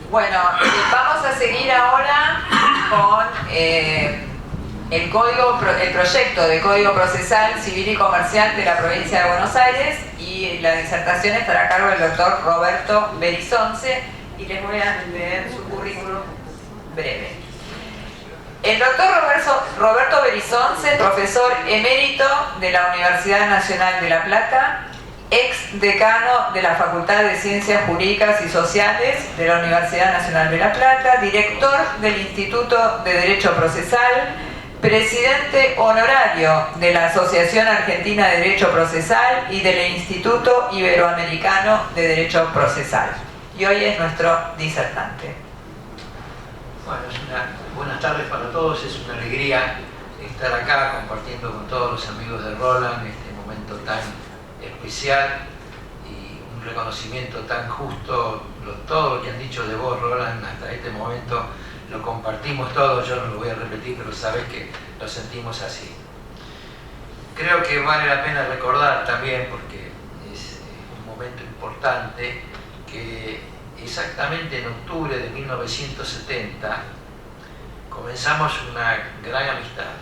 Bueno, vamos a seguir ahora con el proyecto de Código Procesal Civil y Comercial de la provincia de Buenos Aires, y la disertación estará a cargo del doctor Roberto Berizonce, y les voy a leer su currículum breve. El doctor Roberto Berizonce, profesor emérito de la Universidad Nacional de La Plata, ex decano de la Facultad de Ciencias Jurídicas y Sociales de la Universidad Nacional de La Plata, director del Instituto de Derecho Procesal, presidente honorario de la Asociación Argentina de Derecho Procesal y del Instituto Iberoamericano de Derecho Procesal. Y hoy es nuestro disertante. Bueno, buenas tardes para todos, es una alegría estar acá compartiendo con todos los amigos de Roland este momento tan especial y un reconocimiento tan justo. Todo lo que han dicho de vos, Roland, hasta este momento lo compartimos todos. Yo no lo voy a repetir, pero sabes que lo sentimos así. Creo que vale la pena recordar también, porque es un momento importante, que exactamente en octubre de 1970 comenzamos una gran amistad,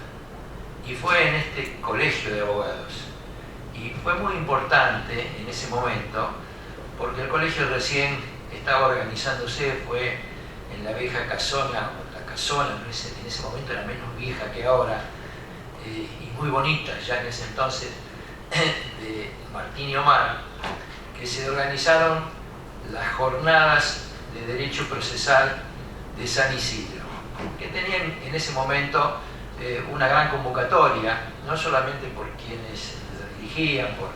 y fue en este colegio de abogados. Y fue muy importante en ese momento porque el colegio recién estaba organizándose, fue en la vieja casona, la casona en ese momento era menos vieja que ahora, y muy bonita ya en ese entonces, de Martín y Omar, que se organizaron las jornadas de Derecho Procesal de San Isidro, que tenían en ese momento una gran convocatoria, no solamente por quienes por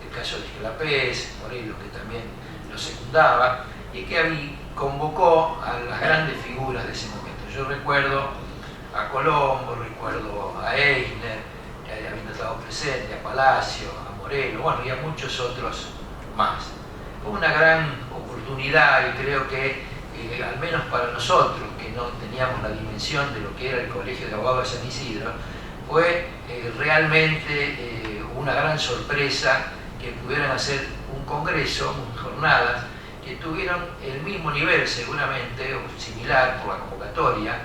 el caso de Esclapés, Morelos, que también lo secundaba, y que convocó a las grandes figuras de ese momento. Yo recuerdo a Colombo, recuerdo a Eisner, que habiendo estado presente, a Palacio, a Morelos, bueno, y a muchos otros más. Fue una gran oportunidad, y creo que al menos para nosotros, que no teníamos la dimensión de lo que era el Colegio de Abogados de San Isidro, fue realmente una gran sorpresa que pudieran hacer un congreso, unas jornadas, que tuvieron el mismo nivel seguramente, o similar por la convocatoria,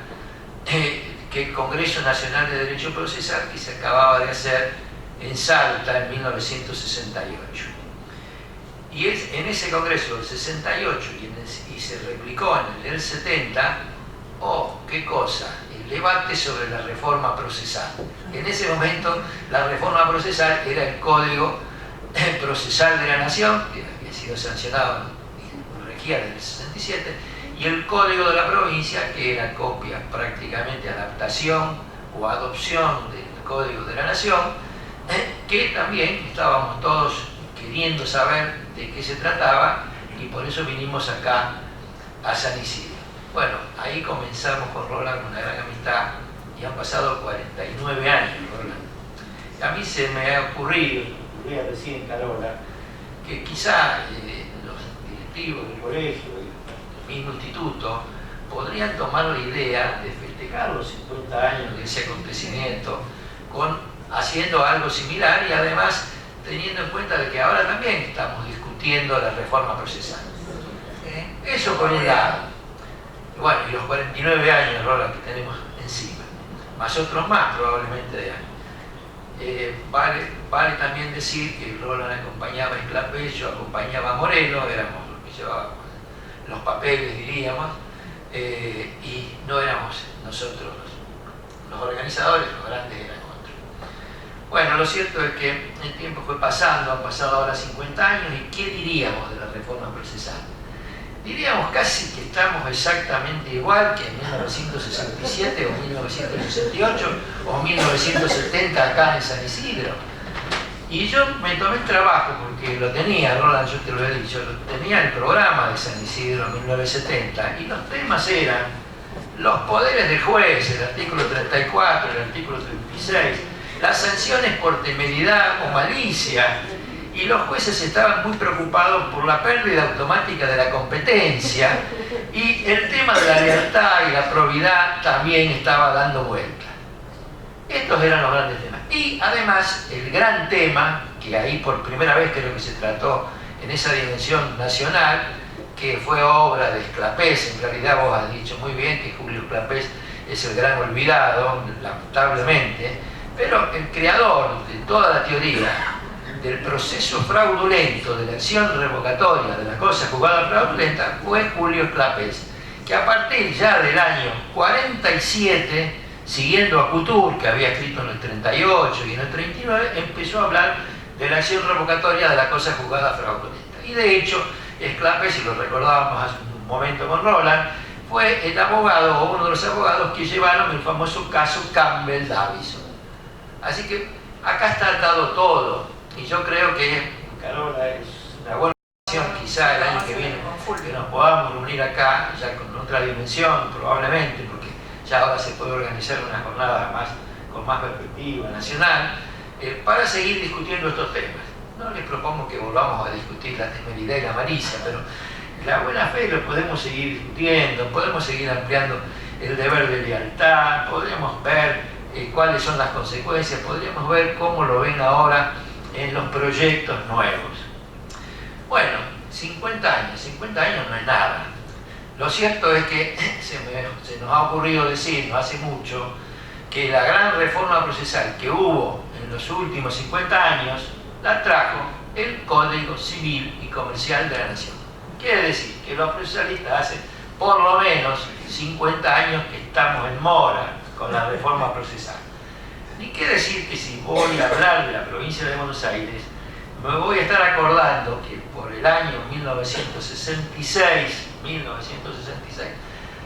que el Congreso Nacional de Derecho Procesal que se acababa de hacer en Salta en 1968. Y es en ese congreso del 68 y se replicó en el 70, oh, qué cosa, el debate sobre la reforma procesal. En ese momento la reforma procesal era el Código Procesal de la Nación, que había sido sancionado y regía desde el 67, y el Código de la Provincia, que era copia, prácticamente adaptación o adopción del Código de la Nación, que también estábamos todos queriendo saber de qué se trataba, y por eso vinimos acá a San Isidro. Bueno, ahí comenzamos con Roland una gran amistad, y han pasado 49 años, Roland. A mí se me ha ocurrido recién, Carola, que quizá los directivos del colegio y el mismo instituto podrían tomar la idea de festejar los 50 años de ese acontecimiento haciendo algo similar, y además teniendo en cuenta de que ahora también estamos discutiendo la reforma procesal. Eso por un lado. Bueno, y los 49 años, Roland, que tenemos encima, más otros más probablemente de años. Vale también decir que Roland acompañaba a Esclapés, yo acompañaba a Morelos, éramos los que llevábamos los papeles, diríamos, y no éramos nosotros los organizadores, los grandes eran otros. Bueno, lo cierto es que el tiempo fue pasando, han pasado ahora 50 años, y ¿qué diríamos de la reforma procesal? Diríamos casi que estamos exactamente igual que en 1967 o 1968 o 1970 acá en San Isidro. Y yo me tomé el trabajo, porque lo tenía, Roland, yo te lo he dicho, tenía el programa de San Isidro en 1970, y los temas eran los poderes del juez, el artículo 34, el artículo 36, las sanciones por temeridad o malicia, y los jueces estaban muy preocupados por la pérdida automática de la competencia, y el tema de la lealtad y la probidad también estaba dando vuelta. Estos eran los grandes temas. Y además el gran tema, que ahí por primera vez creo que se trató en esa dimensión nacional, que fue obra de Esclapés. En realidad vos has dicho muy bien que Julio Esclapés es el gran olvidado, lamentablemente, pero el creador de toda la teoría del proceso fraudulento, de la acción revocatoria, de la cosa jugada fraudulenta, fue Julio Esclapés, que a partir ya del año 47, siguiendo a Couture, que había escrito en el 38 y en el 39, empezó a hablar de la acción revocatoria de la cosa jugada fraudulenta. Y de hecho, Esclapés, y lo recordábamos hace un momento con Roland, fue el abogado o uno de los abogados que llevaron el famoso caso Campbell-Davison. Así que acá está atado todo, y yo creo que, Carola, es una buena ocasión, quizá el año que viene, que nos podamos reunir acá, ya con otra dimensión probablemente, porque ya ahora se puede organizar una jornada con más perspectiva nacional, para seguir discutiendo estos temas. No les propongo que volvamos a discutir la temeridad y la malicia, pero la buena fe lo podemos seguir discutiendo, podemos seguir ampliando el deber de lealtad, podemos ver cuáles son las consecuencias, podríamos ver cómo lo ven ahora en los proyectos nuevos. Bueno, 50 años no es nada. Lo cierto es que se nos ha ocurrido decir no hace mucho que la gran reforma procesal que hubo en los últimos 50 años la trajo el Código Civil y Comercial de la Nación. Quiere decir que los procesalistas hace por lo menos 50 años que estamos en mora con la reforma procesal. Ni qué decir que si voy a hablar de la provincia de Buenos Aires, me voy a estar acordando que por el año 1966,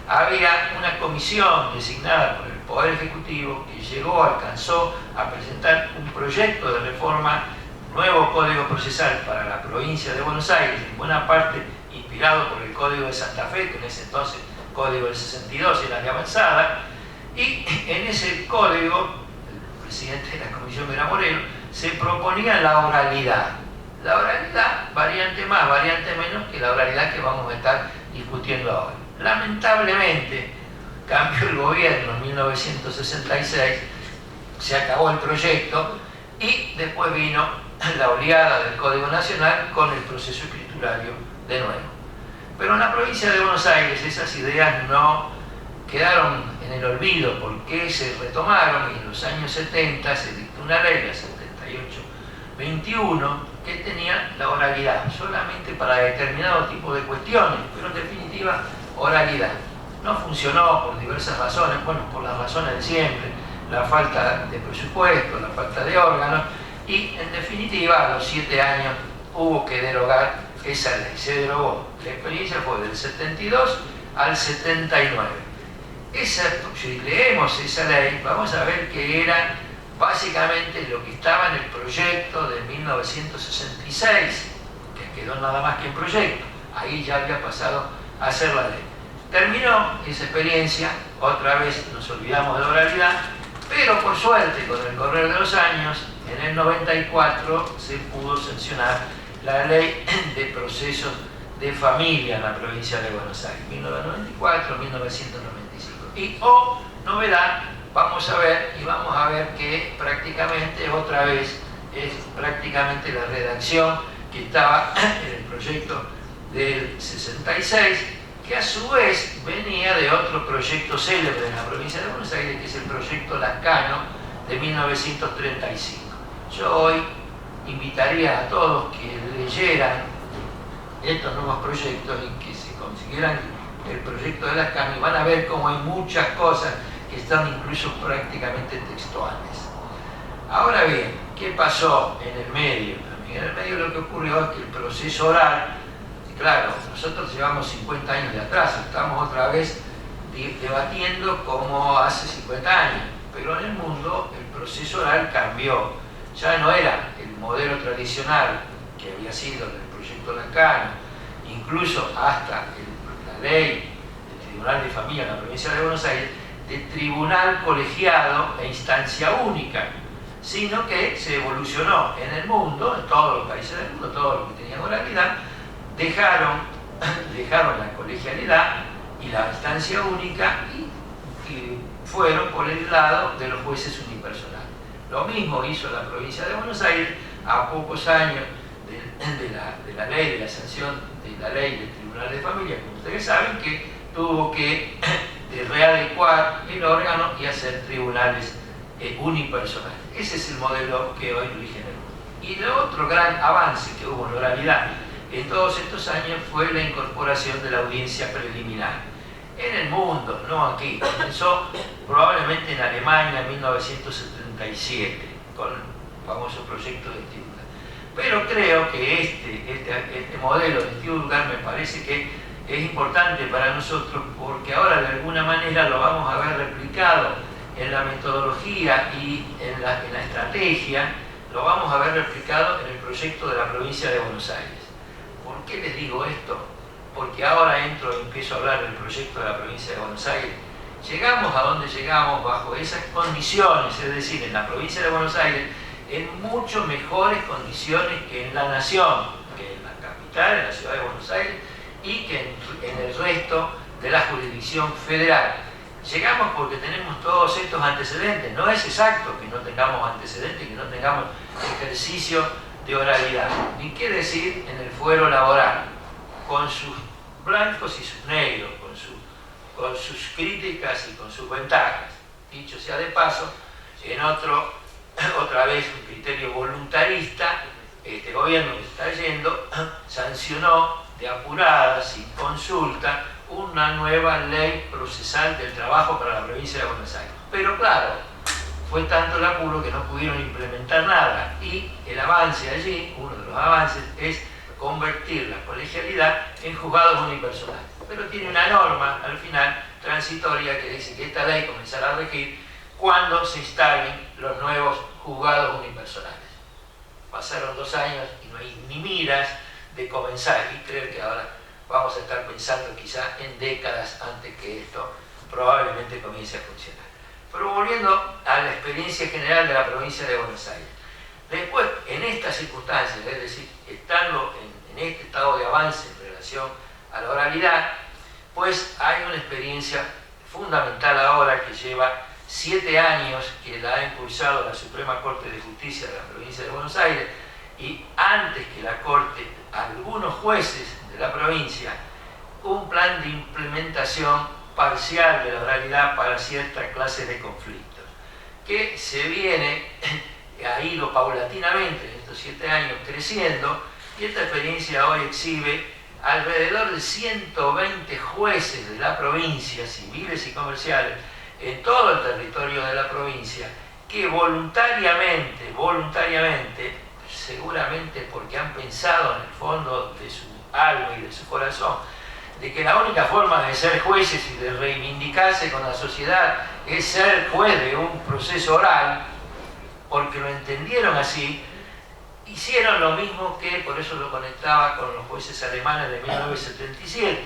había una comisión designada por el Poder Ejecutivo que alcanzó a presentar un proyecto de reforma, nuevo Código Procesal para la provincia de Buenos Aires, en buena parte inspirado por el Código de Santa Fe, que en ese entonces Código del 62 era de avanzada, y en ese código, el presidente de la comisión era Moreno, se proponía la oralidad. La oralidad, variante más, variante menos, que la oralidad que vamos a estar discutiendo ahora. Lamentablemente, cambió el gobierno en 1966, se acabó el proyecto y después vino la oleada del Código Nacional con el proceso escriturario de nuevo. Pero en la provincia de Buenos Aires esas ideas no quedaron en el olvido porque se retomaron y en los años 70 se dictó una ley, la 78-21, que tenía la oralidad solamente para determinado tipo de cuestiones, pero en definitiva oralidad. No funcionó por diversas razones, bueno, por las razones de siempre, la falta de presupuesto, la falta de órganos, y en definitiva a los 7 años hubo que derogar esa ley, se derogó. La experiencia fue del 72 al 79. Si leemos esa ley, vamos a ver que era básicamente lo que estaba en el proyecto de 1966, que quedó nada más que en proyecto. Ahí ya había pasado a ser la ley. Terminó esa experiencia, otra vez nos olvidamos de la oralidad, pero por suerte, con el correr de los años, en el 94 se pudo sancionar la ley de procesos de familia en la provincia de Buenos Aires, 1994-1995. Y, novedad, vamos a ver que prácticamente otra vez es prácticamente la redacción que estaba en el proyecto del 66, que a su vez venía de otro proyecto célebre en la provincia de Buenos Aires, que es el proyecto Lascano de 1935. Yo hoy invitaría a todos que leyeran estos nuevos proyectos y que se consiguieran el proyecto de Lascano, y van a ver cómo hay muchas cosas que están incluso prácticamente textuales. Ahora bien, ¿qué pasó en el medio? En el medio lo que ocurrió es que el proceso oral, claro, nosotros llevamos 50 años de atraso, estamos otra vez debatiendo como hace 50 años, pero en el mundo el proceso oral cambió. Ya no era el modelo tradicional que había sido el proyecto Lascano, incluso hasta la ley del Tribunal de Familia en la provincia de Buenos Aires, de tribunal colegiado e instancia única, sino que se evolucionó en el mundo, en todos los países del mundo, todos los que tenían oralidad, dejaron la colegialidad y la instancia única y fueron por el lado de los jueces unipersonales. Lo mismo hizo la provincia de Buenos Aires a pocos años de la ley de la sanción de la ley del Tribunal Tribunal de Familia, como ustedes saben, que tuvo que readecuar el órgano y hacer tribunales unipersonales. Ese es el modelo que hoy rige en el mundo. Y el otro gran avance que hubo en la oralidad en todos estos años fue la incorporación de la audiencia preliminar. En el mundo, no aquí, comenzó probablemente en Alemania en 1977, con el famoso proyecto de Stuttgart. Pero creo que este modelo de Stuttgart me parece que es importante para nosotros porque ahora de alguna manera lo vamos a ver replicado en la metodología y en la estrategia, lo vamos a ver replicado en el proyecto de la provincia de Buenos Aires. ¿Por qué les digo esto? Porque ahora entro y empiezo a hablar del proyecto de la provincia de Buenos Aires. Llegamos a donde llegamos bajo esas condiciones, es decir, en la provincia de Buenos Aires, en mucho mejores condiciones que en la nación, que en la capital, en la ciudad de Buenos Aires, y que en el resto de la jurisdicción federal. Llegamos porque tenemos todos estos antecedentes. No es exacto que no tengamos antecedentes, que no tengamos ejercicio de oralidad. Ni qué decir en el fuero laboral, con sus blancos y sus negros, con sus críticas y con sus ventajas. Dicho sea de paso, en otra vez un criterio voluntarista, este gobierno que se está yendo sancionó de apurada, sin consulta, una nueva ley procesal del trabajo para la provincia de Buenos Aires. Pero claro, fue tanto el apuro que no pudieron implementar nada y el avance allí, uno de los avances, es convertir la colegialidad en juzgados unipersonales. Pero tiene una norma al final transitoria que dice que esta ley comenzará a regir cuando se instalen los nuevos juzgados unipersonales. Pasaron 2 años y no hay ni miras de comenzar, y creo que ahora vamos a estar pensando quizá en décadas antes que esto probablemente comience a funcionar. Pero volviendo a la experiencia general de la provincia de Buenos Aires, después, en estas circunstancias, es decir, estando en este estado de avance en relación a la oralidad, pues hay una experiencia fundamental ahora que lleva 7 años que la ha impulsado la Suprema Corte de Justicia de la provincia de Buenos Aires, y antes que la Corte, algunos jueces de la provincia, un plan de implementación parcial de la oralidad para cierta clase de conflictos, que se viene, ha ido paulatinamente en estos 7 años creciendo, y esta experiencia hoy exhibe alrededor de 120 jueces de la provincia, civiles y comerciales, en todo el territorio de la provincia, que voluntariamente, seguramente porque han pensado en el fondo de su alma y de su corazón, de que la única forma de ser jueces y de reivindicarse con la sociedad es ser juez de un proceso oral, porque lo entendieron así, hicieron lo mismo que, por eso lo conectaba con los jueces alemanes de 1977,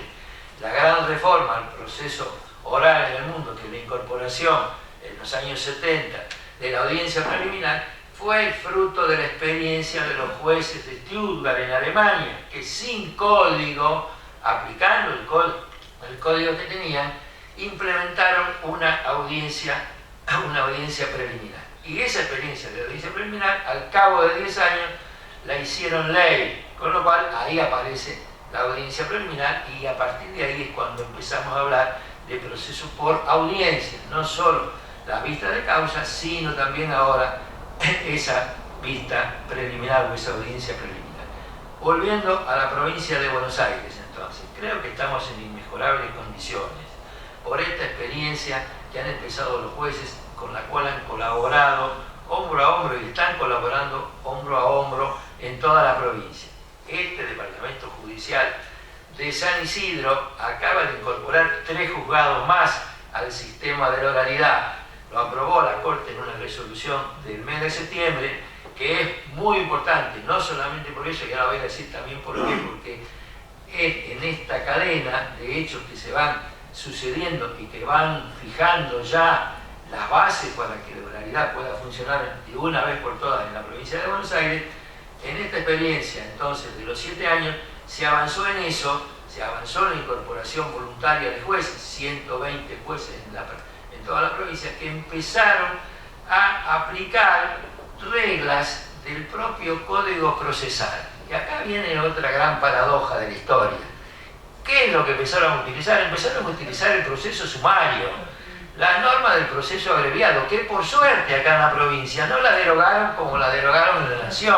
la gran reforma al proceso oral en el mundo, que la incorporación en los años 70 de la audiencia preliminar, fue el fruto de la experiencia de los jueces de Stuttgart en Alemania, que sin código, aplicando el código que tenían, implementaron una audiencia preliminar. Y esa experiencia de audiencia preliminar, al cabo de 10 años, la hicieron ley, con lo cual ahí aparece la audiencia preliminar, y a partir de ahí es cuando empezamos a hablar de procesos por audiencia, no solo la vista de causa, sino también ahora esa vista preliminar o esa audiencia preliminar. Volviendo a la provincia de Buenos Aires, entonces, creo que estamos en inmejorables condiciones por esta experiencia que han empezado los jueces, con la cual han colaborado hombro a hombro y están colaborando hombro a hombro en toda la provincia. Este departamento judicial de San Isidro acaba de incorporar 3 juzgados más al sistema de la oralidad. Lo aprobó la Corte en una resolución del mes de septiembre, que es muy importante, no solamente por eso, y ahora voy a decir también por qué, porque es en esta cadena de hechos que se van sucediendo y que van fijando ya las bases para que la oralidad pueda funcionar de una vez por todas en la provincia de Buenos Aires. En esta experiencia, entonces, de los 7 años, se avanzó en eso, se avanzó en la incorporación voluntaria de jueces, 120 jueces en toda la provincia, que empezaron a aplicar reglas del propio Código Procesal. Y acá viene otra gran paradoja de la historia. ¿Qué es lo que empezaron a utilizar? Empezaron a utilizar el proceso sumario, la norma del proceso abreviado, que por suerte acá en la provincia no la derogaron como la derogaron en la Nación.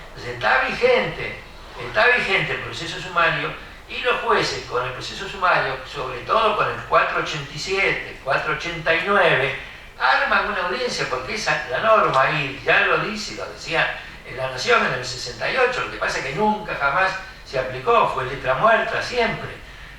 Entonces está vigente el proceso sumario, y los jueces con el proceso sumario, sobre todo con el 487, 489, arman una audiencia, porque la norma ahí ya lo dice, lo decía en la Nación en el 68, lo que pasa es que nunca jamás se aplicó, fue letra muerta siempre.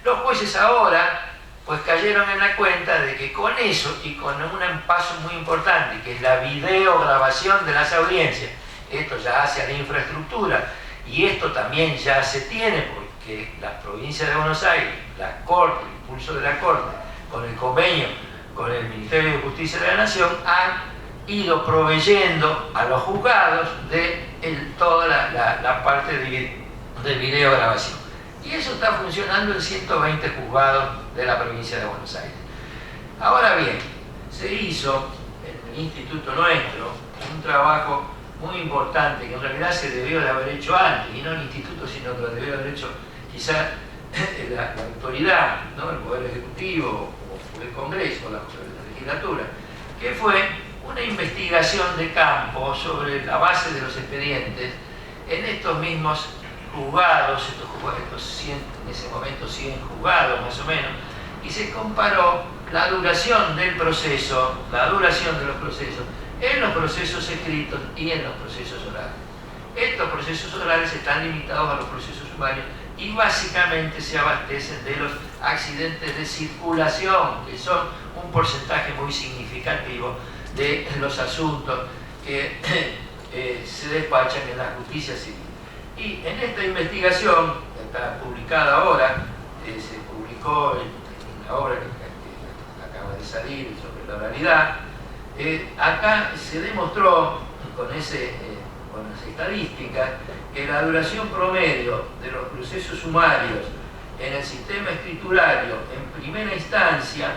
Los jueces ahora pues cayeron en la cuenta de que con eso y con un paso muy importante, que es la videograbación de las audiencias, esto ya hace a la infraestructura, y esto también ya se tiene porque la provincia de Buenos Aires, la Corte, el impulso de la Corte, con el convenio con el Ministerio de Justicia de la Nación, han ido proveyendo a los juzgados de toda la parte de videograbación. Y eso está funcionando en 120 juzgados de la provincia de Buenos Aires. Ahora bien, se hizo en el instituto nuestro un trabajo muy importante que en realidad se debió de haber hecho antes, y no el instituto, sino que lo debió haber hecho quizás la autoridad, ¿no? El Poder Ejecutivo o el Congreso, la legislatura, que fue una investigación de campo sobre la base de los expedientes en estos mismos juzgados, en ese momento 100 juzgados más o menos, y se comparó la duración del proceso, en los procesos escritos y en los procesos orales. Estos procesos orales están limitados a los procesos sumarios y básicamente se abastecen de los accidentes de circulación, que son un porcentaje muy significativo de los asuntos que se despachan en la justicia civil. Y en esta investigación, que está publicada ahora, se publicó en la obra que acaba de salir sobre la oralidad, acá se demostró con las estadísticas que la duración promedio de los procesos sumarios en el sistema escriturario en primera instancia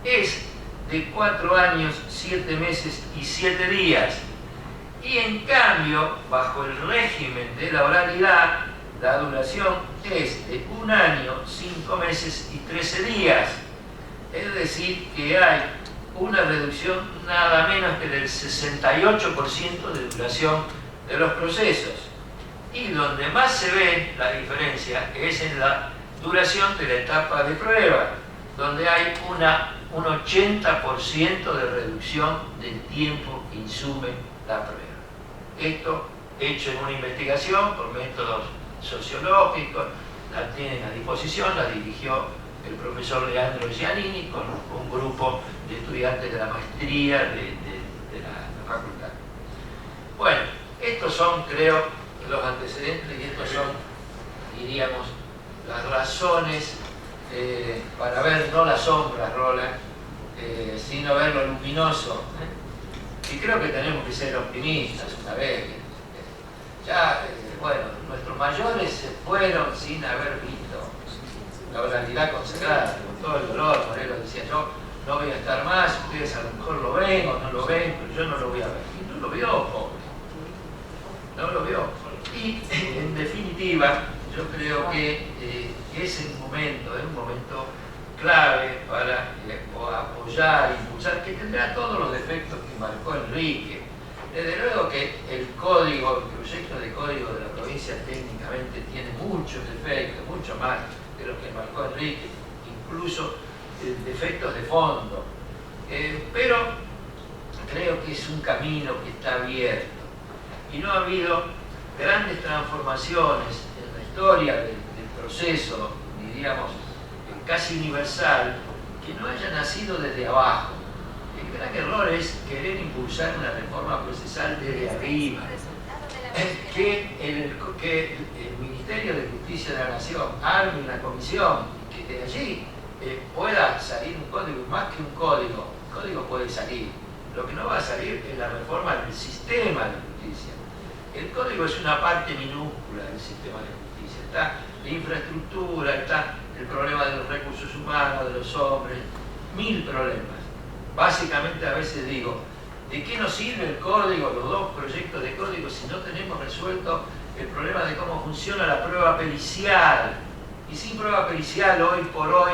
es de 4 años, 7 meses y 7 días. Y en cambio, bajo el régimen de la oralidad, la duración es de 1 año, 5 meses y 13 días. Es decir, que hay una reducción nada menos que del 68% de duración de los procesos. Y donde más se ve la diferencia es en la duración de la etapa de prueba, donde hay un 80% de reducción del tiempo que insume la prueba. Esto hecho en una investigación por métodos sociológicos, la tienen a disposición, la dirigió el profesor Leandro Giannini con un grupo de estudiantes de la maestría de la facultad. Bueno, estos son, creo, los antecedentes y estos son, diríamos, las razones para ver no las sombras, Roland, sino ver lo luminoso. Y creo que tenemos que ser optimistas una vez. Bueno, nuestros mayores se fueron sin haber visto la oralidad consagrada, con todo el dolor. Morelo decía, yo no voy a estar más, ustedes a lo mejor lo ven o no lo ven, pero yo no lo voy a ver. Y no lo vio, pobre. No lo vio. Y en definitiva, yo creo que es un momento clave para apoyar, impulsar, que tendrá todos los defectos que marcó Enrique. Desde luego que el proyecto de código de la provincia técnicamente tiene muchos defectos, mucho más de los que marcó Enrique, incluso defectos de fondo. Pero creo que es un camino que está abierto. Y no ha habido grandes transformaciones en la historia del proceso, diríamos, casi universal, que no haya nacido desde abajo. El gran error es querer impulsar una reforma procesal desde arriba. Que el Ministerio de Justicia de la Nación arme una comisión y que de allí pueda salir un código, y más que un código, el código puede salir. Lo que no va a salir es la reforma del sistema de justicia. El código es una parte minúscula del sistema de justicia. Está la infraestructura, está el problema de los recursos humanos, de los hombres, 1000 problemas. Básicamente a veces digo, ¿de qué nos sirve el código, los dos proyectos de código, si no tenemos resuelto el problema de cómo funciona la prueba pericial? Y sin prueba pericial, hoy por hoy,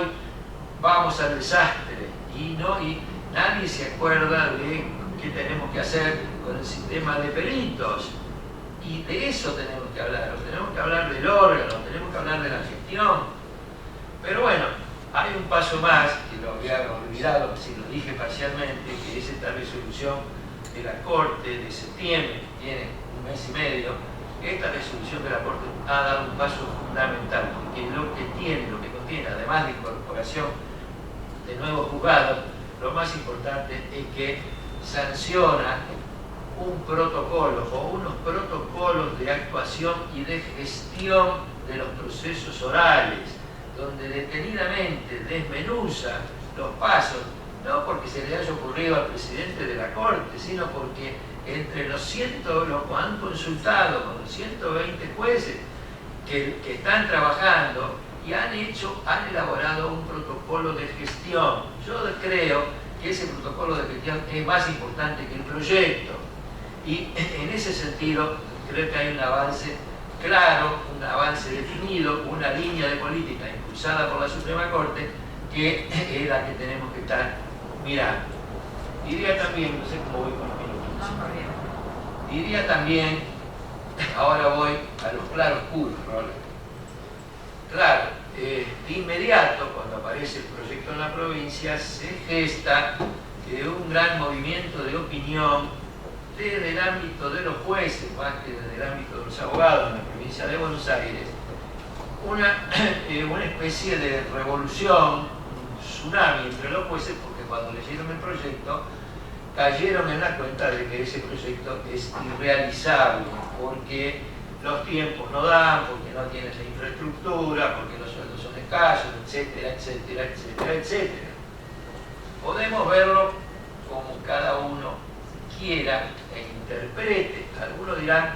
vamos al desastre. Y nadie se acuerda de qué tenemos que hacer con el sistema de peritos. Y de eso tenemos que hablar. Tenemos que hablar del órgano, tenemos que hablar de la gestión. Pero bueno, hay un paso más, que lo había olvidado, si lo dije parcialmente, que es esta resolución de la Corte de septiembre, que tiene un mes y medio. Esta resolución de la Corte ha dado un paso fundamental, porque lo que contiene, además de incorporación de nuevos juzgados, lo más importante es que sanciona un protocolo o unos protocolos de actuación y de gestión de los procesos orales, donde detenidamente desmenuza los pasos, no porque se le haya ocurrido al presidente de la Corte, sino porque entre los han consultado con los 120 jueces que están trabajando y han elaborado un protocolo de gestión. Yo creo que ese protocolo de gestión es más importante que el proyecto. Y en ese sentido creo que hay un avance claro, un avance definido, una línea de política impulsada por la Suprema Corte que es la que tenemos que estar mirando. Diría también, no sé cómo voy con los minutos, diría también, ahora voy a los claroscuros, ¿no? Claro, de inmediato, cuando aparece el proyecto en la provincia, se gesta un gran movimiento de opinión desde el ámbito de los jueces, más que desde el ámbito de los abogados en la provincia de Buenos Aires, una especie de revolución, un tsunami entre los jueces, porque cuando leyeron el proyecto cayeron en la cuenta de que ese proyecto es irrealizable, porque los tiempos no dan, porque no tienen la infraestructura, porque los sueldos son escasos, etcétera, etcétera, etcétera, etcétera. Podemos verlo como cada uno quiera e interprete. Algunos dirán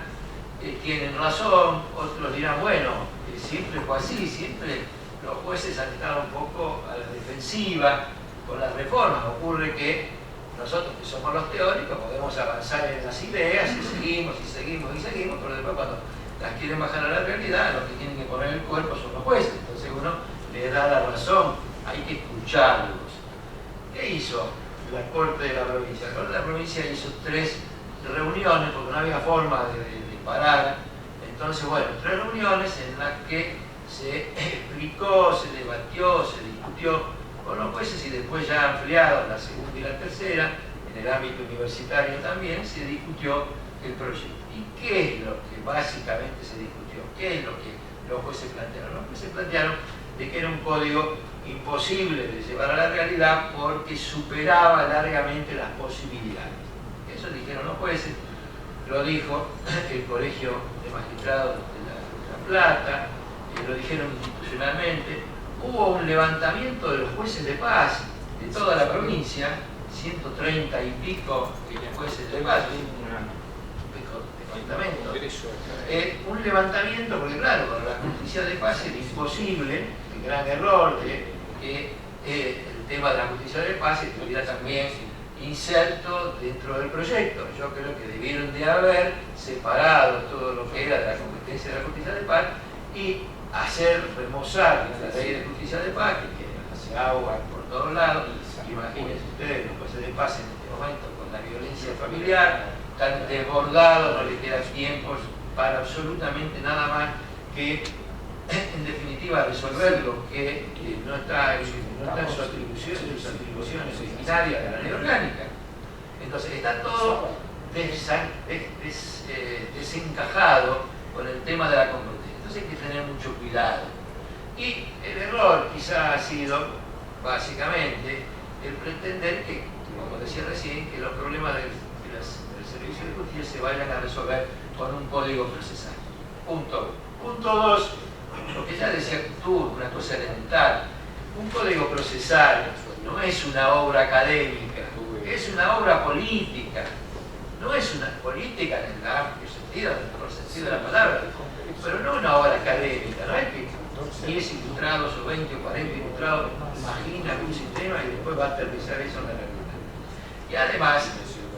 tienen razón, otros dirán, bueno, siempre fue así, siempre los jueces han estado un poco a la defensiva con las reformas. Ocurre que nosotros que somos los teóricos podemos avanzar en las ideas y seguimos y seguimos y seguimos, pero después cuando las quieren bajar a la realidad, los que tienen que poner el cuerpo son los jueces. Entonces uno le da la razón, hay que escucharlos. ¿Qué hizo la Corte de la provincia? La Corte de la provincia hizo 3 reuniones, porque no había forma de parar. Entonces, bueno, 3 reuniones en las que se explicó, se debatió, se discutió con los jueces y después ya ampliado la segunda y la tercera, en el ámbito universitario también, se discutió el proyecto. ¿Y qué es lo que básicamente se discutió? ¿Qué es lo que los jueces plantearon? Los jueces plantearon de que era un código imposible de llevar a la realidad porque superaba largamente las posibilidades. Eso dijeron los jueces, lo dijo el Colegio de Magistrados de La Plata, lo dijeron institucionalmente. Hubo un levantamiento de los jueces de paz de toda la provincia, 130 y pico jueces de paz, un levantamiento, porque claro, para la justicia de paz era imposible, el gran error de que el tema de la justicia de paz estuviera también inserto dentro del proyecto. Yo creo que debieron de haber separado todo lo que era de la competencia de la justicia de paz y hacer remozar la ley de justicia de paz, que hace agua por todos lados. Imagínense ustedes, los jueces de paz en este momento con la violencia familiar, tan desbordados, no les quedan tiempos para absolutamente nada más que, en definitiva, resolver lo que no está en sus atribuciones originarias de la ley orgánica. Entonces está todo desencajado con el tema de la competencia. Entonces hay que tener mucho cuidado. Y el error quizá ha sido, básicamente, el pretender que, como decía recién, que los problemas del servicio de justicia se vayan a resolver con un código procesal. Punto 1. Punto 2, lo que ya decía tú, una cosa elemental. Un código procesal no es una obra académica, es una obra política. No es una política en el amplio sentido, en el sentido de la palabra, pero no una obra académica. No es que 10 ilustrados o 20 o 40 ilustrados imaginan un sistema y después va a aterrizar eso en la realidad. Y además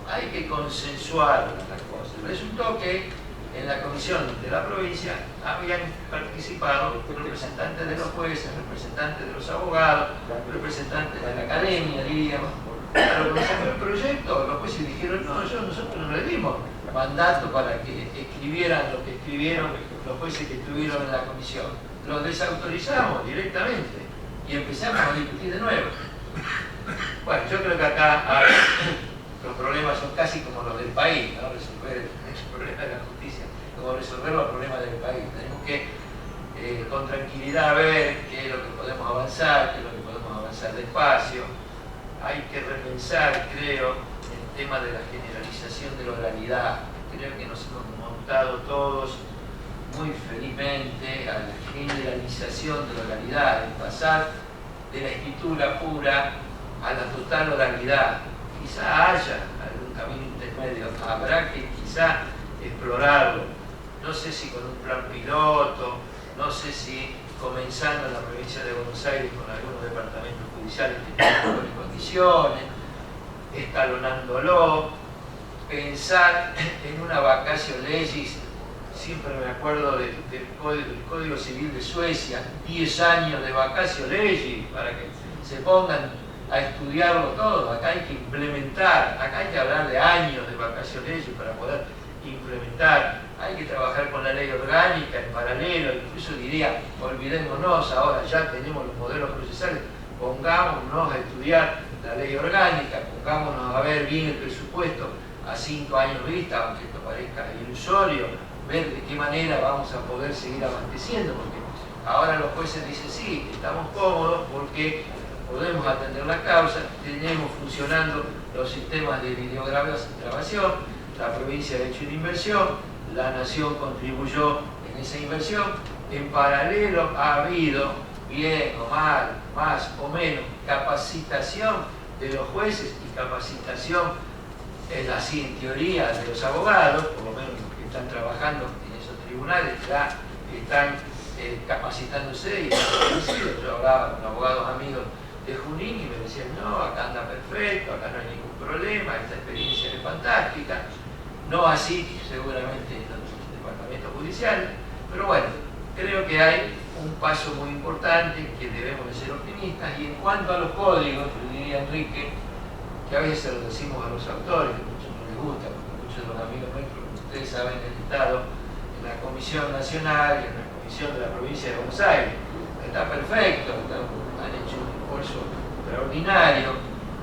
hay que consensuar las cosas. Resultó que en la comisión de la provincia habían participado representantes de los jueces, representantes de los abogados, representantes de la academia, diríamos. Pero cuando salió el proyecto, los jueces dijeron, no, nosotros no le dimos mandato para que escribieran lo que escribieron los jueces que estuvieron en la comisión. Los desautorizamos directamente y empezamos a discutir de nuevo. Bueno, yo creo que acá los problemas son casi como los del país, ¿no? Resolver el problema de la justicia, como resolver los problemas del país. Tenemos que con tranquilidad ver qué es lo que podemos avanzar, qué es lo que podemos avanzar despacio. Hay que repensar, creo, el tema de la generalización de la oralidad. Creo que nos hemos montado todos muy felizmente a la generalización de la oralidad, de pasar de la escritura pura a la total oralidad. Quizá haya algún camino intermedio, habrá que quizá explorarlo. No sé si con un plan piloto, no sé si comenzando en la provincia de Buenos Aires con algunos departamentos judiciales que tienen en condiciones, escalonándolo, pensar en una vacatio legis. Siempre me acuerdo del Código Civil de Suecia, 10 años de vacatio legis para que se pongan a estudiarlo todo. Acá hay que implementar, acá hay que hablar de años de vacatio legis para poder implementar. Hay que trabajar con la ley orgánica en paralelo, incluso diría, olvidémonos, ahora ya tenemos los modelos procesales, pongámonos a estudiar la ley orgánica, pongámonos a ver bien el presupuesto a 5 años vista, aunque esto parezca ilusorio, ver de qué manera vamos a poder seguir abasteciendo, porque ahora los jueces dicen sí, estamos cómodos porque podemos atender la causa, tenemos funcionando los sistemas de videograbación, la provincia ha hecho una inversión, la nación contribuyó en esa inversión, en paralelo ha habido, bien o mal, más o menos, capacitación de los jueces y capacitación, así en teoría, de los abogados, por lo menos los que están trabajando en esos tribunales ya están capacitándose y yo hablaba con abogados amigos de Junín y me decían, no, acá anda perfecto, acá no hay ningún problema, esta experiencia es fantástica. No así, seguramente, en los departamentos judiciales, pero bueno, creo que hay un paso muy importante, que debemos de ser optimistas, y en cuanto a los códigos, yo diría, Enrique, que a veces se lo decimos a los autores, que a muchos no les gusta, porque muchos de los amigos nuestros, como ustedes saben, han estado en la Comisión Nacional y en la Comisión de la Provincia de Buenos Aires. Está perfecto, han hecho un esfuerzo extraordinario,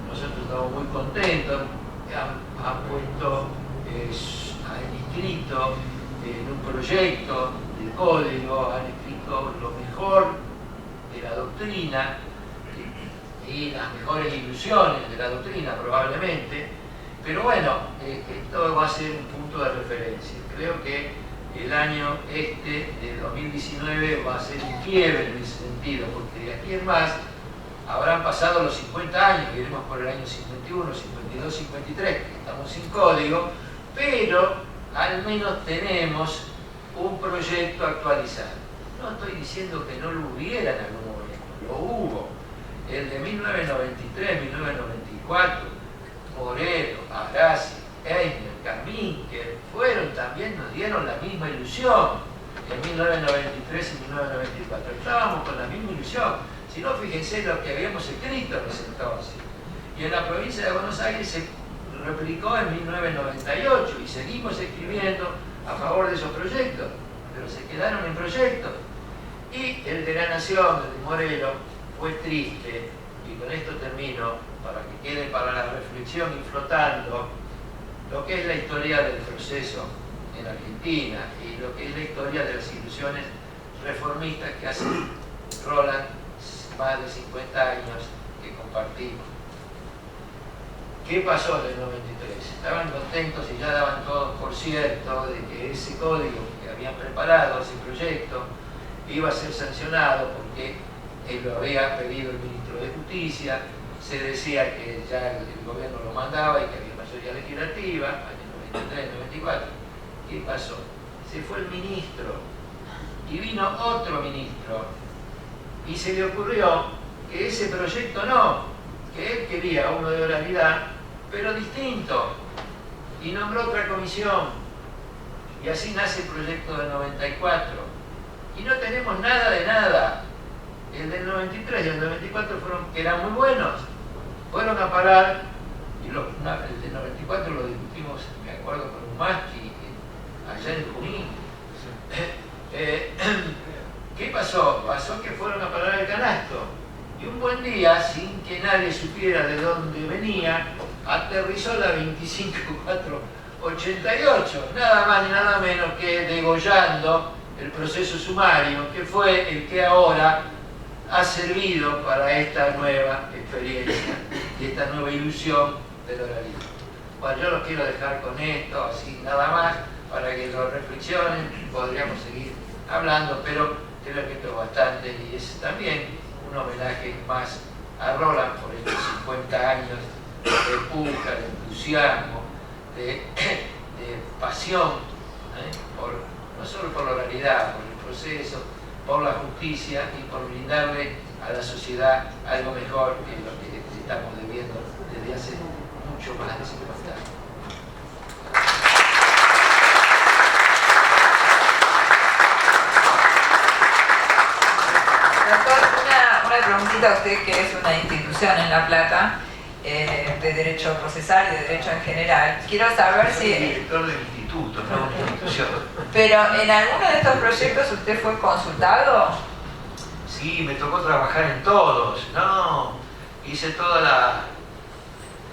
nosotros estamos muy contentos, han puesto, han escrito en un proyecto de código, han escrito lo mejor de la doctrina y las mejores ilusiones de la doctrina probablemente, pero bueno, esto va a ser un punto de referencia. Creo que el año de 2019 va a ser un quiebre en ese sentido, porque de aquí en más habrán pasado los 50 años, iremos por el año 51, 52, 53, que estamos sin código, pero al menos tenemos un proyecto actualizado. No estoy diciendo que no lo hubiera en algún momento, lo hubo. El de 1993, 1994, Moreno, Arasi, Einer, Camín, que fueron también, nos dieron la misma ilusión en 1993 y 1994. Estábamos con la misma ilusión. Si no, fíjense lo que habíamos escrito en ese entonces. Y en la provincia de Buenos Aires se replicó en 1998 y seguimos escribiendo a favor de esos proyectos, pero se quedaron en proyectos. Y el de la Nación, el de Moreno, fue triste, y con esto termino, para que quede para la reflexión y flotando, lo que es la historia del proceso en Argentina y lo que es la historia de las ilusiones reformistas que hace Roland más de 50 años que compartimos. ¿Qué pasó en el 93? Estaban contentos y ya daban todos por cierto de que ese código que habían preparado, ese proyecto, iba a ser sancionado porque lo había pedido el ministro de Justicia, se decía que ya el gobierno lo mandaba y que había mayoría legislativa, año 93, 94. ¿Qué pasó? Se fue el ministro y vino otro ministro y se le ocurrió que ese proyecto no, que él quería uno de oralidad, pero distinto, y nombró otra comisión Y así nace el proyecto del 94. Y no tenemos nada de nada. El del 93 y el 94 que eran muy buenos, fueron a parar, y el del 94 lo discutimos, me acuerdo, con un Maschi, allá en Junín. ¿Qué pasó? Pasó que fueron a parar el canasto. Y un buen día, sin que nadie supiera de dónde venía, aterrizó la 25488, nada más ni nada menos que degollando el proceso sumario, que fue el que ahora ha servido para esta nueva experiencia y esta nueva ilusión del oralismo. Bueno, yo los quiero dejar con esto, así nada más, para que lo reflexionen. Podríamos seguir hablando, pero creo que esto es bastante, y es también un homenaje más a Roland por estos 50 años de puja, de entusiasmo, de pasión, no solo por la oralidad, por el proceso, por la justicia y por brindarle a la sociedad algo mejor que lo que estamos debiendo desde hace mucho más de 50 años. Doctor, una preguntita a usted, que es una institución en La Plata de derecho procesal y de derecho en general. Quiero saber si... Soy el director del instituto, no una institución. Pero ¿en alguno de estos proyectos usted fue consultado? Sí, me tocó trabajar en todos, ¿no? Hice toda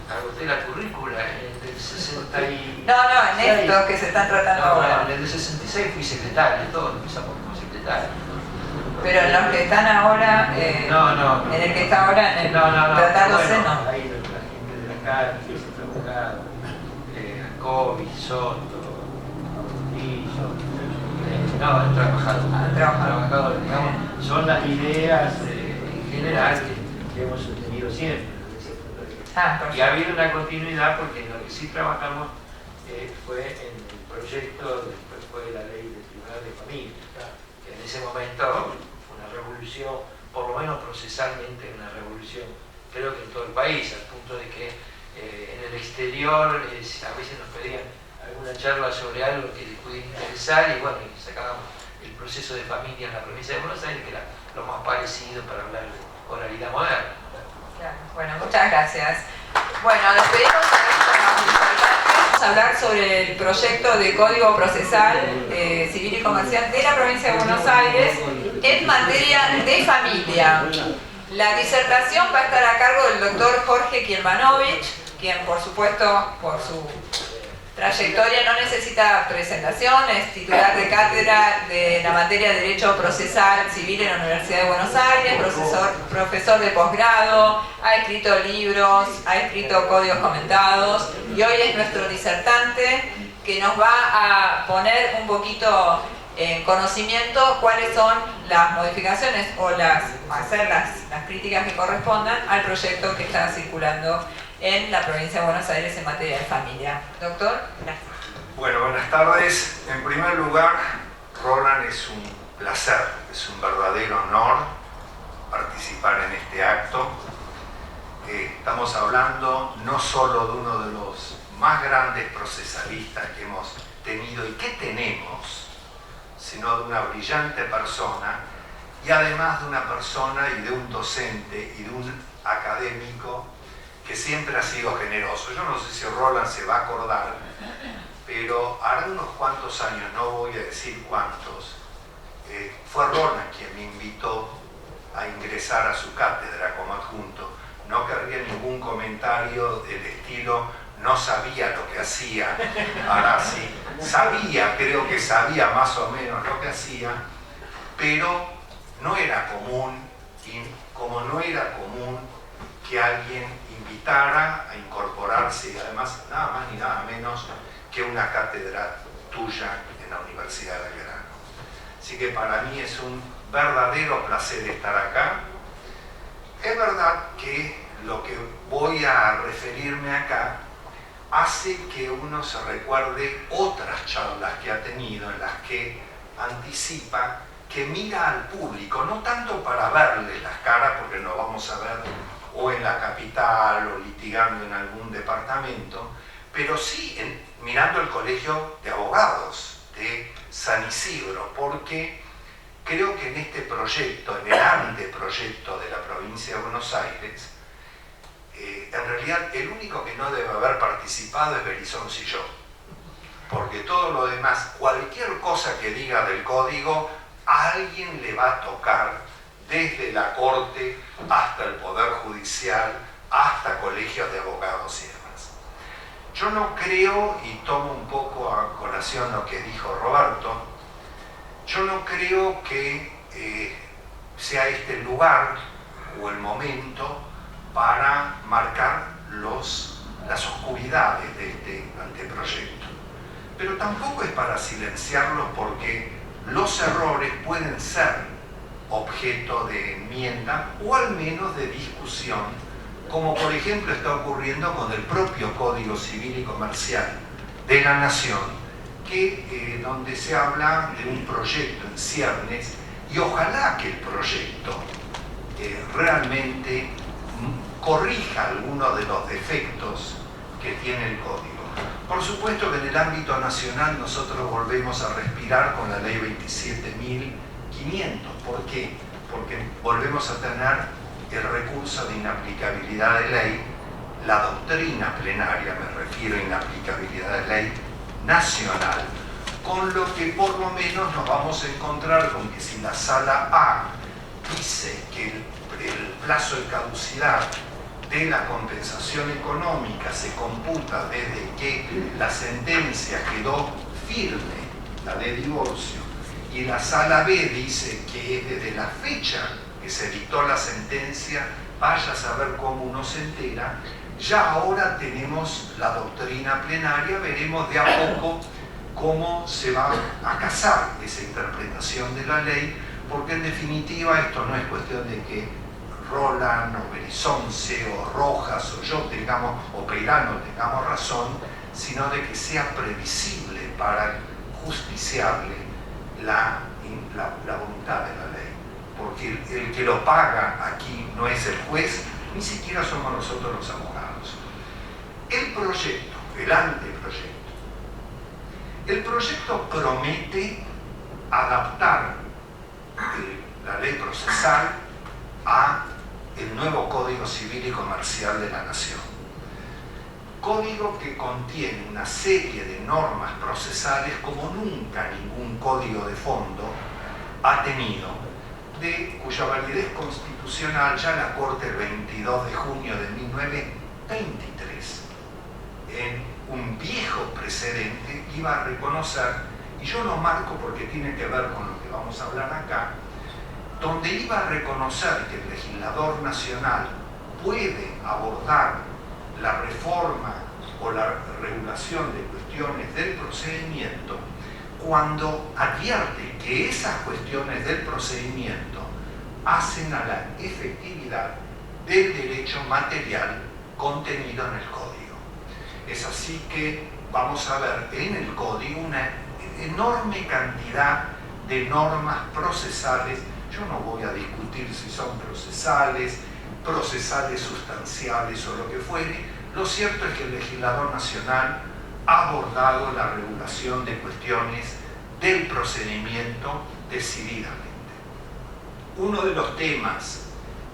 agoté la currícula en el del 60 y... No, en estos que se están tratando ahora. En el del 66 fui secretario, todos empezamos como secretario. Pero en los que están ahora, en el que está ahora, en el tratándose, bueno, ahí la gente de la calle, el abogado, Jacobi, Soto, Lillo, han trabajado, digamos, son las ideas en general que hemos sostenido siempre. Y ha habido una continuidad, porque en lo que sí trabajamos fue en el proyecto, después fue la ley del Tribunal de Familia, que en ese momento fue una revolución, por lo menos procesalmente una revolución, creo que en todo el país, al punto de que en el exterior a veces nos pedían alguna charla sobre algo que les pudiera interesar, y bueno, sacábamos el proceso de familia en la provincia de Buenos Aires, que era lo más parecido para hablar de oralidad moderna. Bueno, muchas gracias. Bueno, despedimos a nuestros participantes. Vamos a hablar sobre el proyecto de Código Procesal Civil y Comercial de la provincia de Buenos Aires en materia de familia. La disertación va a estar a cargo del doctor Jorge Kielmanovich, quien por supuesto por su trayectoria no necesita presentación, es titular de cátedra de la materia de Derecho Procesal Civil en la Universidad de Buenos Aires, profesor de posgrado, ha escrito libros, ha escrito códigos comentados, y hoy es nuestro disertante que nos va a poner un poquito en conocimiento cuáles son las modificaciones o hacer las críticas que correspondan al proyecto que está circulando en la provincia de Buenos Aires en materia de familia. Doctor, gracias. Bueno, buenas tardes. En primer lugar, Roland, es un placer, es un verdadero honor participar en este acto. Estamos hablando no solo de uno de los más grandes procesalistas que hemos tenido y que tenemos, sino de una brillante persona, y además de una persona y de un docente y de un académico que siempre ha sido generoso. Yo no sé si Roland se va a acordar, pero hará unos cuantos años, no voy a decir cuántos, fue Roland quien me invitó a ingresar a su cátedra como adjunto. No querría ningún comentario del estilo no sabía lo que hacía Arasi, sabía, creo que sabía más o menos lo que hacía, pero no era común, y como no era común que alguien invitara a incorporarse, y además nada más ni nada menos que una cátedra tuya en la Universidad de Belgrano. Así que para mí es un verdadero placer estar acá. Es verdad que lo que voy a referirme acá hace que uno se recuerde otras charlas que ha tenido en las que anticipa que mira al público, no tanto para verle las caras, porque nos vamos a ver o en la capital o litigando en algún departamento, pero sí mirando el colegio de abogados de de San Isidro, porque creo que en este proyecto, en el anteproyecto de la provincia de Buenos Aires, en realidad el único que no debe haber participado es Belizonzi y yo, porque todo lo demás, cualquier cosa que diga del código, a alguien le va a tocar, desde la corte hasta el poder judicial, hasta colegios de abogados y demás. Yo no creo, y tomo un poco a colación lo que dijo Roberto, yo no creo que sea este el lugar o el momento para marcar las oscuridades de este anteproyecto. Pero tampoco es para silenciarlos, porque los errores pueden ser objeto de enmienda o al menos de discusión, como por ejemplo está ocurriendo con el propio Código Civil y Comercial de la Nación, donde se habla de un proyecto en ciernes, y ojalá que el proyecto realmente corrija algunos de los defectos que tiene el código. Por supuesto que en el ámbito nacional nosotros volvemos a respirar con la ley 27.500. ¿Por qué? Porque volvemos a tener el recurso de inaplicabilidad de ley, la doctrina plenaria, me refiero a inaplicabilidad de ley nacional, con lo que por lo menos nos vamos a encontrar con que si la sala A dice que el plazo de caducidad de la compensación económica se computa desde que la sentencia quedó firme, la de divorcio, y la sala B dice que es desde la fecha que se dictó la sentencia, vaya a saber cómo uno se entera. Ya ahora tenemos la doctrina plenaria, veremos de a poco cómo se va a casar esa interpretación de la ley, porque en definitiva esto no es cuestión de que Roland o Belizonzi o Rojas o yo tengamos, o Peirano tengamos razón, sino de que sea previsible para el justiciable la voluntad de la ley, porque el que lo paga aquí no es el juez, ni siquiera somos nosotros los abogados. El proyecto, el anteproyecto, el proyecto promete adaptar la ley procesal a el nuevo Código Civil y Comercial de la Nación. Código que contiene una serie de normas procesales como nunca ningún código de fondo ha tenido, cuya validez constitucional ya la Corte el 22 de junio de 1923, en un viejo precedente, iba a reconocer, y yo lo marco porque tiene que ver con lo que vamos a hablar acá, donde iba a reconocer que el legislador nacional puede abordar la reforma o la regulación de cuestiones del procedimiento cuando advierte que esas cuestiones del procedimiento hacen a la efectividad del derecho material contenido en el código. Es así que vamos a ver en el código una enorme cantidad de normas procesales. Yo no voy a discutir si son procesales sustanciales o lo que fuere. Lo cierto es que el legislador nacional ha abordado la regulación de cuestiones del procedimiento decididamente. Uno de los temas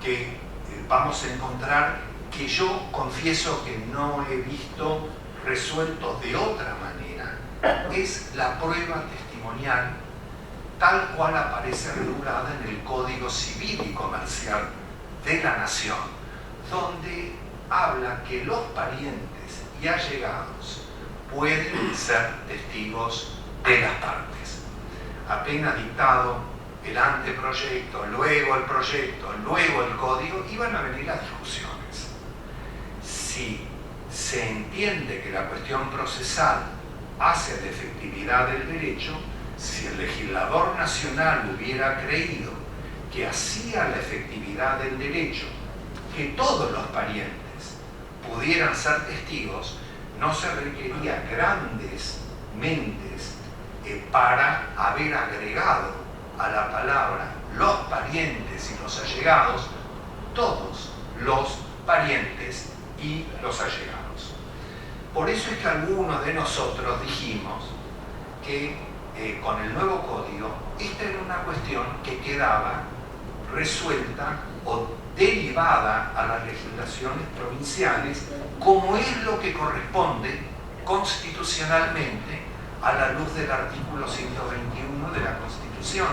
que vamos a encontrar, que yo confieso que no he visto resueltos de otra manera, es la prueba testimonial tal cual aparece regulada en el Código Civil y Comercial de la Nación, donde habla que los parientes y allegados pueden ser testigos de las partes. Apenas dictado el anteproyecto, luego el proyecto, luego el código, iban a venir las discusiones. Si se entiende que la cuestión procesal hace la efectividad del derecho, si el legislador nacional hubiera creído que hacía la efectividad del derecho que todos los parientes pudieran ser testigos, no se requería grandes mentes para haber agregado a la palabra los parientes y los allegados, todos los parientes y los allegados. Por eso es que algunos de nosotros dijimos que con el nuevo código, esta era una cuestión que quedaba resuelta o derivada a las legislaciones provinciales, como es lo que corresponde constitucionalmente a la luz del artículo 121 de la Constitución.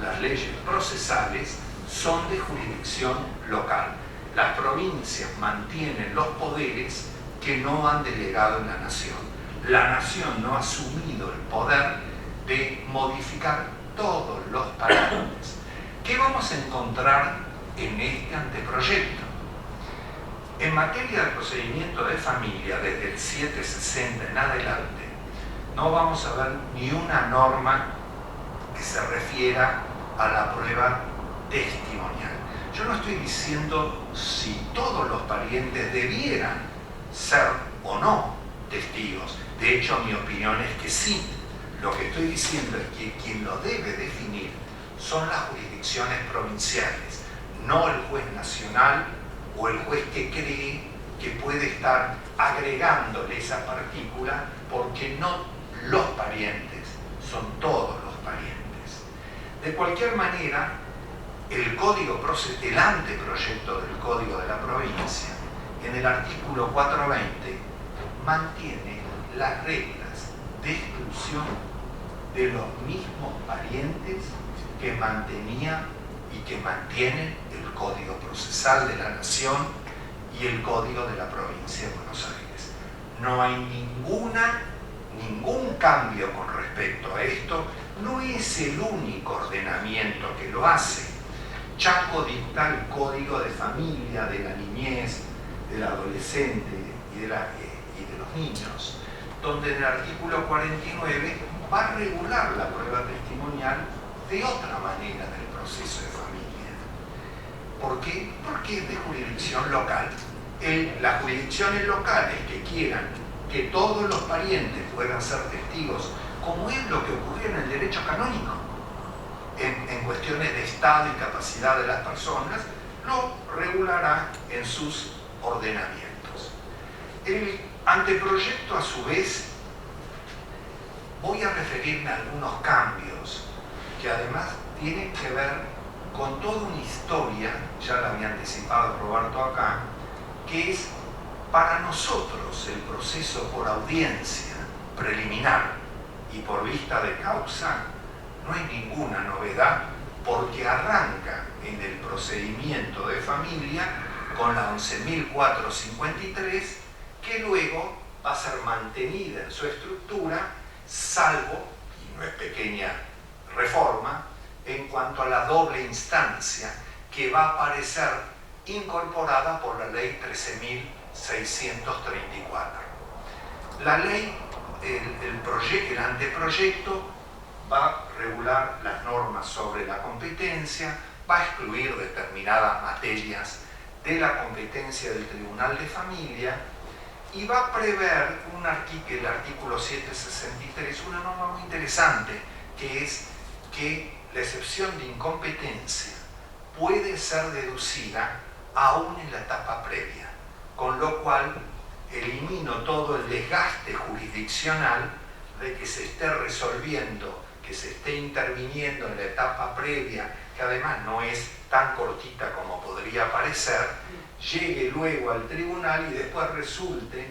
Las leyes procesales son de jurisdicción local. Las provincias mantienen los poderes que no han delegado en la nación. La nación no ha asumido el poder de modificar todos los parámetros. ¿Qué vamos a encontrar en este anteproyecto? En materia de procedimiento de familia, desde el 760 en adelante, no vamos a ver ni una norma que se refiera a la prueba testimonial. Yo no estoy diciendo si todos los parientes debieran ser o no testigos. De hecho, mi opinión es que sí. Lo que estoy diciendo es que quien lo debe definir son las jurisdicciones provinciales, no el juez nacional o el juez que cree que puede estar agregándole esa partícula, porque no los parientes, son todos los parientes. De cualquier manera, el anteproyecto del Código de la Provincia, en el artículo 420, mantiene las reglas de exclusión de los mismos parientes que mantenía y que mantienen el Código Procesal de la Nación y el Código de la Provincia de Buenos Aires. No hay ningún cambio con respecto a esto. No es el único ordenamiento que lo hace. Chaco dicta el Código de Familia, de la niñez, del adolescente y de los niños, donde en el artículo 49 va a regular la prueba testimonial de otra manera del proceso de familia. ¿Por qué? Porque es de jurisdicción local. Las jurisdicciones locales que quieran que todos los parientes puedan ser testigos, como es lo que ocurrió en el derecho canónico, en cuestiones de estado y capacidad de las personas, lo regulará en sus ordenamientos. El anteproyecto, a su vez, voy a referirme a algunos cambios que además tienen que ver con toda una historia, ya la había anticipado Roberto acá, que es para nosotros el proceso por audiencia preliminar y por vista de causa. No hay ninguna novedad, porque arranca en el procedimiento de familia con la 11.453, que luego va a ser mantenida en su estructura, salvo, y no es pequeña reforma, en cuanto a la doble instancia que va a aparecer incorporada por la ley 13.634. La ley, el anteproyecto, va a regular las normas sobre la competencia, va a excluir determinadas materias de la competencia del Tribunal de Familia y va a prever el artículo 763, una norma muy interesante, que es que la excepción de incompetencia puede ser deducida aún en la etapa previa, con lo cual elimino todo el desgaste jurisdiccional de que se esté resolviendo, que se esté interviniendo en la etapa previa, que además no es tan cortita como podría parecer, llegue luego al tribunal y después resulte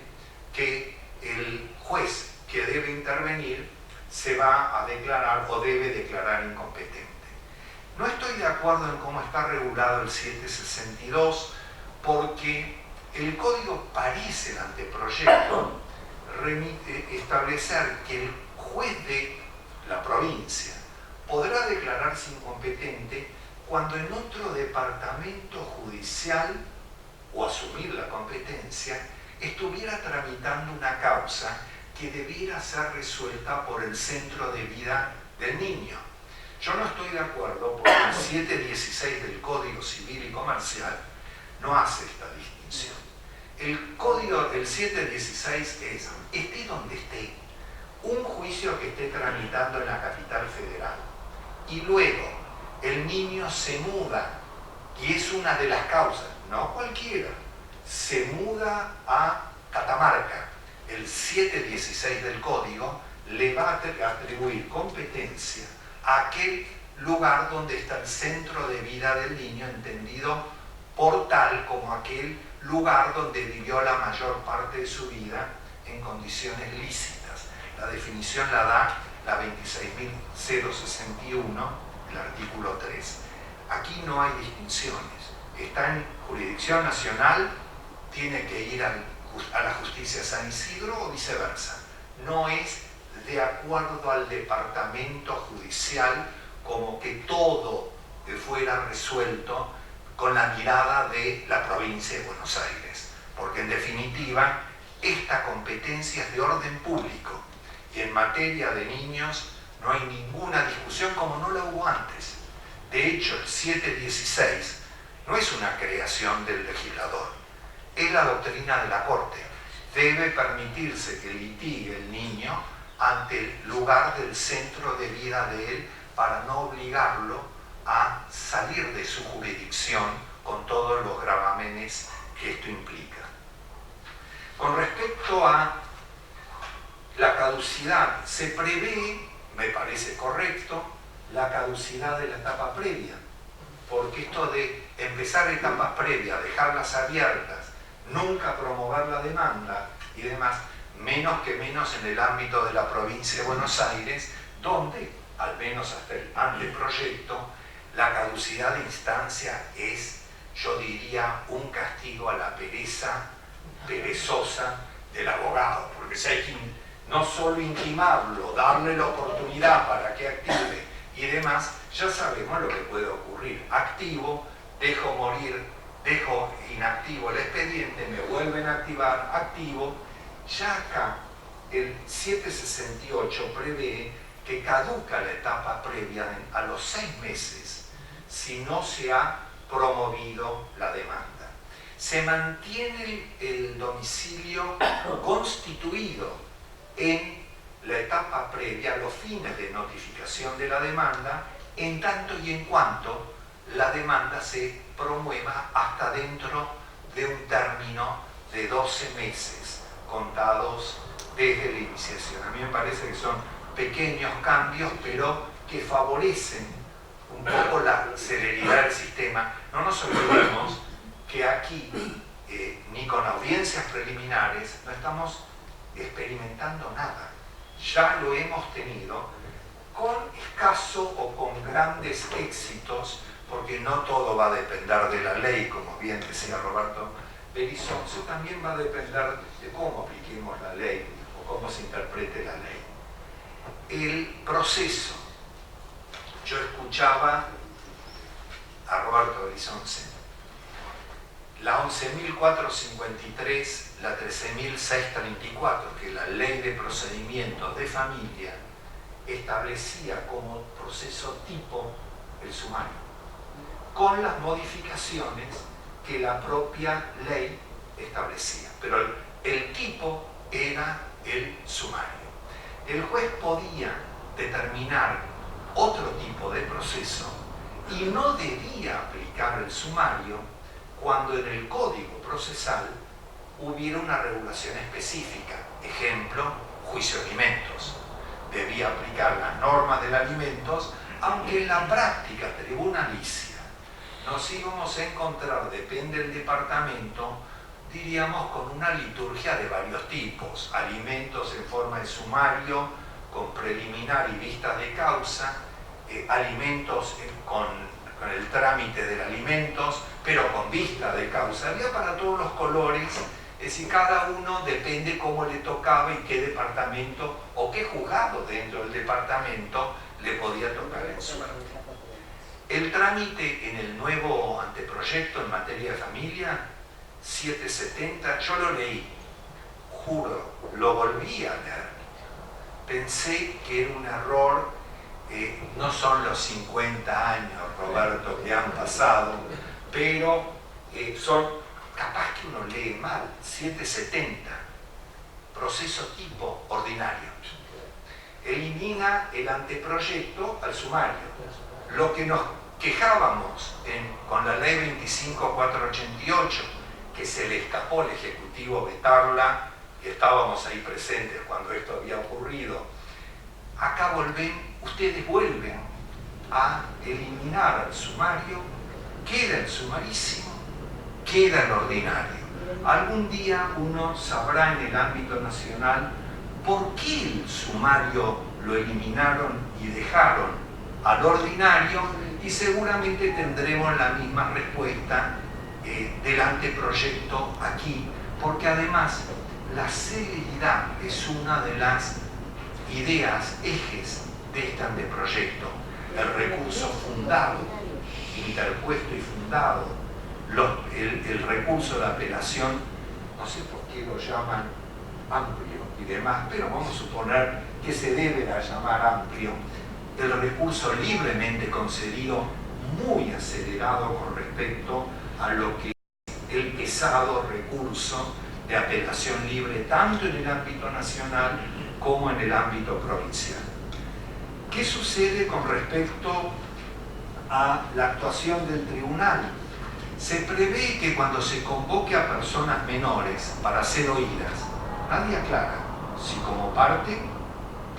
que el juez que debe intervenir se va a declarar o debe declarar incompetente. No estoy de acuerdo en cómo está regulado el 762, porque el código parece, el anteproyecto, establecer que el juez de la provincia podrá declararse incompetente cuando en otro departamento judicial o asumir la competencia estuviera tramitando una causa que debiera ser resuelta por el centro de vida del niño. Yo no estoy de acuerdo porque el 716 del Código Civil y Comercial no hace esta distinción. El código del 716 es, esté donde esté, un juicio que esté tramitando en la capital federal y luego el niño se muda, y es una de las causas, no cualquiera, se muda a Catamarca. El 716 del código le va a atribuir competencia a aquel lugar donde está el centro de vida del niño, entendido por tal como aquel lugar donde vivió la mayor parte de su vida en condiciones lícitas. La definición la da la 26.061, el artículo 3. Aquí no hay distinciones. Está en jurisdicción nacional, tiene que ir a la justicia San Isidro o viceversa. No es de acuerdo al departamento judicial como que todo fuera resuelto con la mirada de la provincia de Buenos Aires, porque en definitiva esta competencia es de orden público y en materia de niños no hay ninguna discusión como no la hubo antes. De hecho, el 716 no es una creación del legislador, es la doctrina de la Corte. Debe permitirse que litigue el niño ante el lugar del centro de vida de él para no obligarlo a salir de su jurisdicción con todos los gravámenes que esto implica. Con respecto a la caducidad, se prevé, me parece correcto, la caducidad de la etapa previa, porque esto de empezar etapas previas, dejarlas abiertas, nunca promover la demanda y demás, menos que menos en el ámbito de la provincia de Buenos Aires, donde, al menos hasta el anteproyecto, la caducidad de instancia es, yo diría, un castigo a la pereza perezosa del abogado, porque si hay que no solo intimarlo, darle la oportunidad para que active y demás, ya sabemos lo que puede ocurrir. Activo, dejo morir, dejo inactivo el expediente, me vuelven a activar, activo. Ya acá el 768 prevé que caduca la etapa previa a los 6 meses si no se ha promovido la demanda. Se mantiene el domicilio constituido en la etapa previa a los fines de notificación de la demanda, en tanto y en cuanto la demanda se promueva hasta dentro de un término de 12 meses contados desde la iniciación. A mí me parece que son pequeños cambios, pero que favorecen un poco la celeridad del sistema. No nos olvidemos que aquí, ni con audiencias preliminares, no estamos experimentando nada. Ya lo hemos tenido con escaso o con grandes éxitos, porque no todo va a depender de la ley, como bien decía Roberto Berizonce, también va a depender de cómo apliquemos la ley o cómo se interprete la ley. El proceso, yo escuchaba a Roberto Berizonce, la 11.453, la 13.634, que la ley de procedimientos de familia establecía como proceso tipo el sumario, con las modificaciones que la propia ley establecía. Pero el tipo era el sumario. El juez podía determinar otro tipo de proceso y no debía aplicar el sumario cuando en el Código Procesal hubiera una regulación específica. Ejemplo, juicio de alimentos. Debía aplicar las normas de alimentos, aunque en la práctica tribunalicia nos íbamos a encontrar, depende del departamento, diríamos con una liturgia de varios tipos. Alimentos en forma de sumario, con preliminar y vistas de causa, alimentos con el trámite de alimentos, pero con vista de causa. Había para todos los colores, es decir, cada uno depende cómo le tocaba y qué departamento o qué juzgado dentro del departamento le podía tocar en suerte. El trámite en el nuevo anteproyecto en materia de familia, 770, yo lo leí, juro, lo volví a leer. Pensé que era un error. No son los 50 años, Roberto, que han pasado, pero son, capaz que uno lee mal, 770, proceso tipo ordinario. Elimina el anteproyecto al sumario. Lo que nos quejábamos con la ley 25488, que se le escapó al Ejecutivo vetarla, que estábamos ahí presentes cuando esto había ocurrido, acá ustedes vuelven a eliminar al sumario, queda el sumarísimo, queda el ordinario. Algún día uno sabrá en el ámbito nacional por qué el sumario lo eliminaron y dejaron al ordinario, y seguramente tendremos la misma respuesta del anteproyecto aquí, porque además la celeridad es una de las ideas, ejes de este anteproyecto. El recurso fundado, interpuesto y fundado, el recurso de apelación, no sé por qué lo llaman amplio y demás, pero vamos a suponer que se debe llamar amplio, el recurso libremente concedido, muy acelerado con respecto a lo que es el pesado recurso de apelación libre tanto en el ámbito nacional como en el ámbito provincial. ¿Qué sucede con respecto a la actuación del tribunal? Se prevé que cuando se convoque a personas menores para ser oídas, nadie aclara si como parte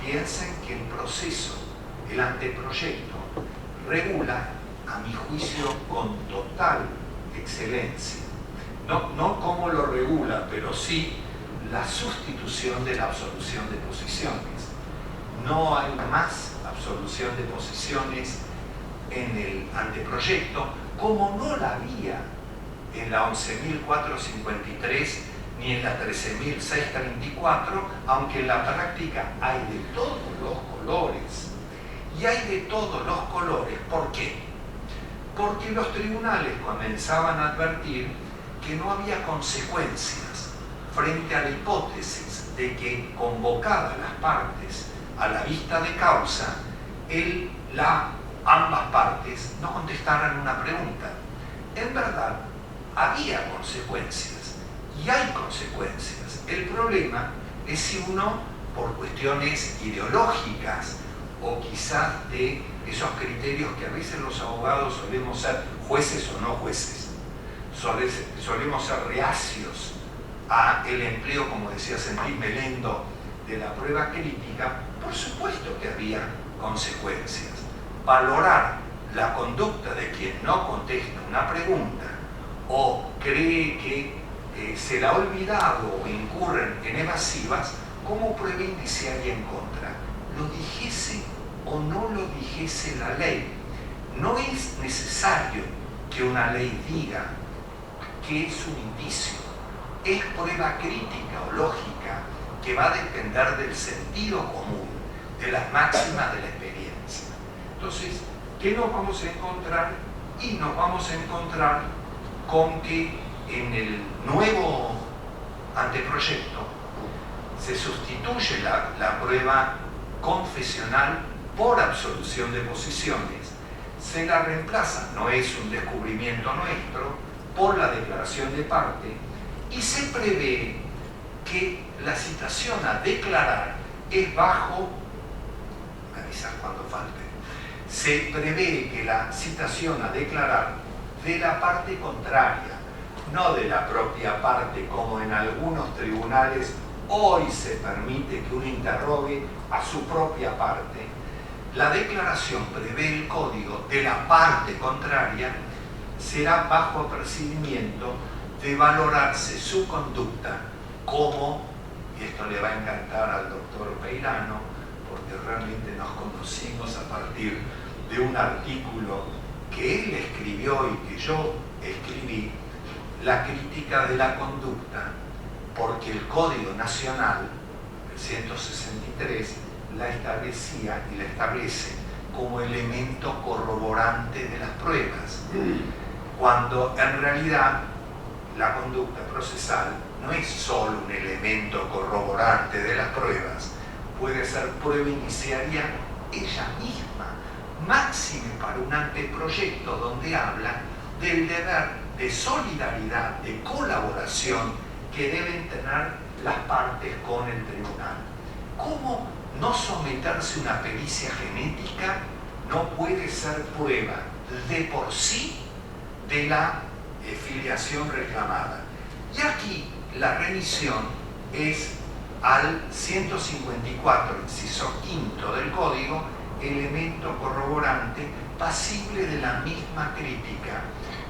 piensen que el proceso, el anteproyecto, regula, a mi juicio, con total excelencia. No cómo lo regula, pero sí la sustitución de la absolución de posiciones. No hay más absolución de posiciones en el anteproyecto, como no la había en la 11.453 ni en la 13.634, aunque en la práctica hay de todos los colores. Y hay de todos los colores, ¿por qué? Porque los tribunales comenzaban a advertir que no había consecuencias frente a la hipótesis de que, convocadas las partes a la vista de causa, ambas partes no contestaran una pregunta. En verdad, había consecuencias, y hay consecuencias. El problema es si uno, por cuestiones ideológicas, o quizás de esos criterios que a veces los abogados solemos ser jueces o no jueces, solemos ser reacios a el empleo, como decía Sentín Melendo, de la prueba crítica. Por supuesto que había consecuencias. Valorar la conducta de quien no contesta una pregunta o cree que se la ha olvidado o incurren en evasivas como prueba indiciaria en contra, lo dijese o no lo dijese la ley. No es necesario que una ley diga que es un indicio, es prueba crítica o lógica que va a depender del sentido común, de las máximas de la experiencia. Entonces, ¿qué nos vamos a encontrar? Y nos vamos a encontrar con que en el nuevo anteproyecto se sustituye la prueba confesional por absolución de posiciones, se la reemplaza, no es un descubrimiento nuestro, por la declaración de parte, y se prevé que la citación a declarar es bajo, avisar cuando falte, se prevé que la citación a declarar de la parte contraria, no de la propia parte, como en algunos tribunales hoy se permite que uno interrogue a su propia parte. La declaración prevé el código de la parte contraria, será bajo apercibimiento de valorarse su conducta como, y esto le va a encantar al doctor Peirano, porque realmente nos conocimos a partir de un artículo que él escribió y que yo escribí, la crítica de la conducta, porque el Código Nacional, el 163, la establecía y la establece como elemento corroborante de las pruebas, cuando en realidad la conducta procesal no es solo un elemento corroborante de las pruebas, puede ser prueba indiciaria ella misma, máxime para un anteproyecto donde habla del deber de solidaridad, de colaboración que deben tener las partes con el tribunal. ¿Cómo no someterse a una pericia genética no puede ser prueba de por sí de la filiación reclamada? Y aquí la remisión es al 154, inciso quinto del Código, elemento corroborante pasible de la misma crítica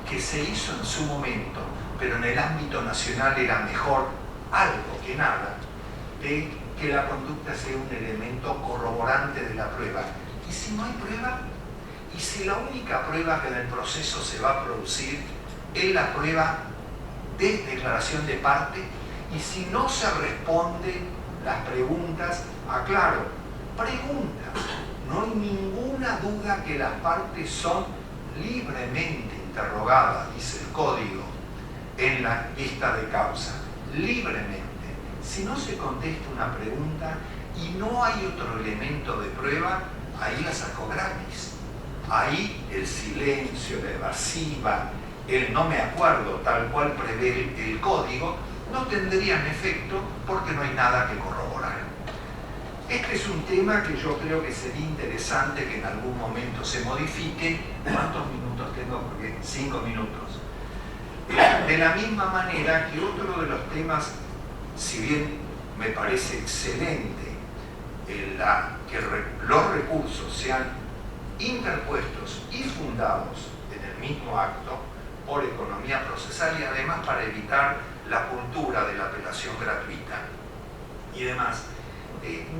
que se hizo en su momento, pero en el ámbito nacional era mejor algo que nada, de que la conducta sea un elemento corroborante de la prueba. ¿Y si no hay prueba? ¿Y si la única prueba que en el proceso se va a producir es la prueba de declaración de parte? Y si no se responden las preguntas, aclaro, preguntas, no hay ninguna duda que las partes son libremente interrogadas, dice el Código, en la vista de causa, libremente. Si no se contesta una pregunta y no hay otro elemento de prueba, ahí la sacó gratis. Ahí el silencio, la evasiva, el no me acuerdo, tal cual prevé el Código, no tendrían efecto porque no hay nada que corroborar. Este es un tema que yo creo que sería interesante que en algún momento se modifique. ¿Cuántos minutos tengo? Porque 5 minutos. De la misma manera que otro de los temas, si bien me parece excelente que los recursos sean interpuestos y fundados en el mismo acto por economía procesal y además para evitar la cultura de la apelación gratuita y demás,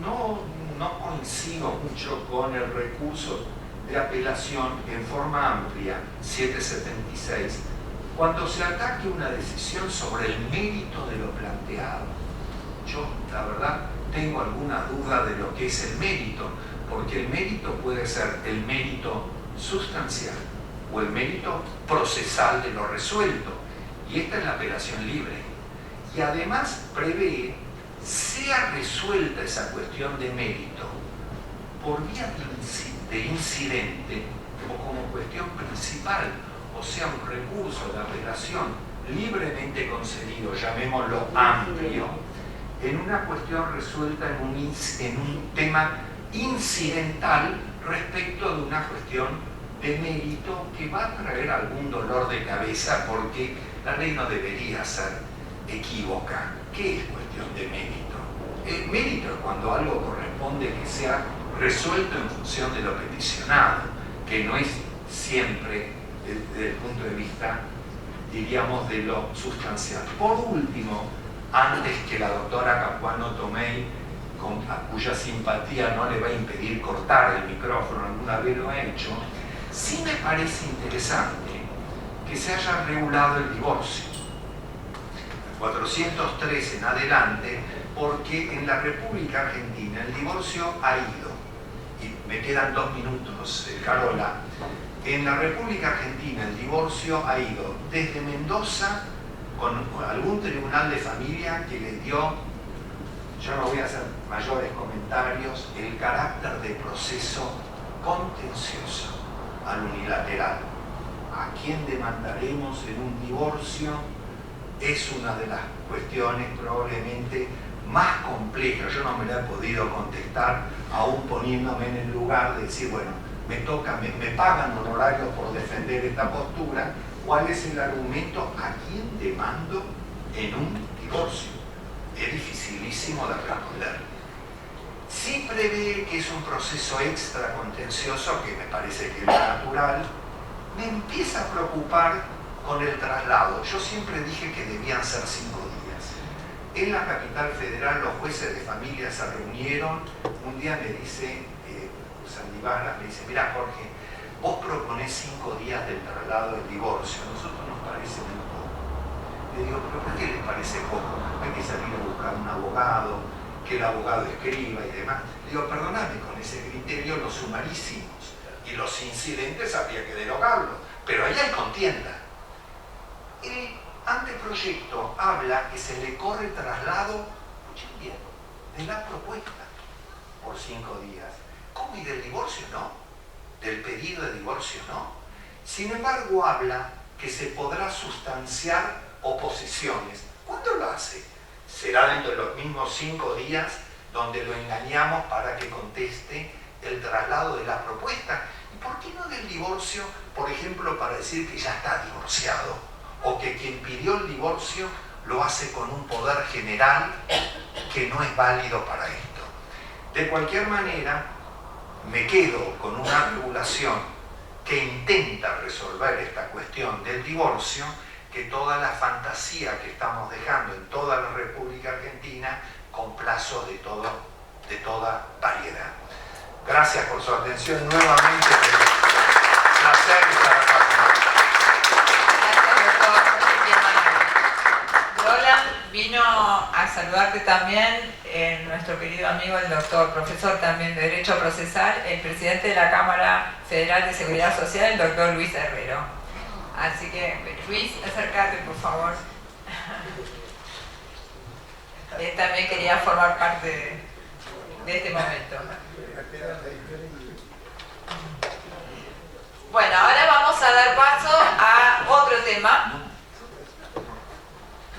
no coincido mucho con el recurso de apelación en forma amplia, 776, cuando se ataque una decisión sobre el mérito de lo planteado. Yo, la verdad, tengo alguna duda de lo que es el mérito, porque el mérito puede ser el mérito sustancial o el mérito procesal de lo resuelto, y esta es la apelación libre. Y además prevé, sea resuelta esa cuestión de mérito por vía de incidente o como cuestión principal, o sea, un recurso de apelación libremente concedido, llamémoslo amplio, en una cuestión resuelta en un tema incidental respecto de una cuestión de mérito que va a traer algún dolor de cabeza, porque la ley no debería ser equívoca. ¿Qué es cuestión de mérito? Mérito es cuando algo corresponde que sea resuelto en función de lo peticionado, que no es siempre desde el punto de vista, diríamos, de lo sustancial. Por último, antes que la doctora Capuano Tomei, a cuya simpatía no le va a impedir cortar el micrófono, alguna vez lo ha hecho, sí me parece interesante que se haya regulado el divorcio. 403 en adelante, porque en la República Argentina el divorcio ha ido, y me quedan 2 minutos, Carola, en la República Argentina el divorcio ha ido desde Mendoza con algún tribunal de familia que le dio, yo no voy a hacer mayores comentarios, el carácter de proceso contencioso al unilateral. ¿A quién demandaremos en un divorcio? Es una de las cuestiones probablemente más complejas. Yo no me la he podido contestar, aún poniéndome en el lugar de decir, bueno, me pagan honorarios por defender esta postura. ¿Cuál es el argumento? ¿A quién demando en un divorcio? Es dificilísimo de responder. Sí prevé que es un proceso extra contencioso, que me parece que es natural. Me empieza a preocupar con el traslado. Yo siempre dije que debían ser 5 días. En la capital federal los jueces de familia se reunieron. Un día me dice Sandibara, me dice, mira Jorge, vos proponés 5 días del traslado del divorcio. A nosotros nos parece muy poco. Le digo, ¿pero por qué les parece poco? Hay que salir a buscar un abogado, que el abogado escriba y demás. Le digo, perdóname, con ese criterio los sumarísimos y los incidentes habría que derogarlos, pero ahí hay contienda. El anteproyecto habla que se le corre traslado, escuchen bien, de la propuesta por 5 días. ¿Cómo? ¿Y del divorcio no? ¿Del pedido de divorcio no? Sin embargo, habla que se podrá sustanciar oposiciones. ¿Cuándo lo hace? Será dentro de los mismos 5 días donde lo engañamos para que conteste el traslado de la propuesta. ¿Y por qué no del divorcio, por ejemplo, para decir que ya está divorciado? O que quien pidió el divorcio lo hace con un poder general que no es válido para esto. De cualquier manera, me quedo con una regulación que intenta resolver esta cuestión del divorcio, que toda la fantasía que estamos dejando en toda la República Argentina con plazos de toda variedad. Gracias por su atención nuevamente. Placer estar acá. Gracias, doctor. Roland vino a saludarte también nuestro querido amigo, el doctor, profesor también de Derecho Procesal, el presidente de la Cámara Federal de Seguridad Social, el doctor Luis Herrero. Así que, Luis, acércate, por favor. Él también quería formar parte de este momento. Bueno, ahora vamos a dar paso a otro tema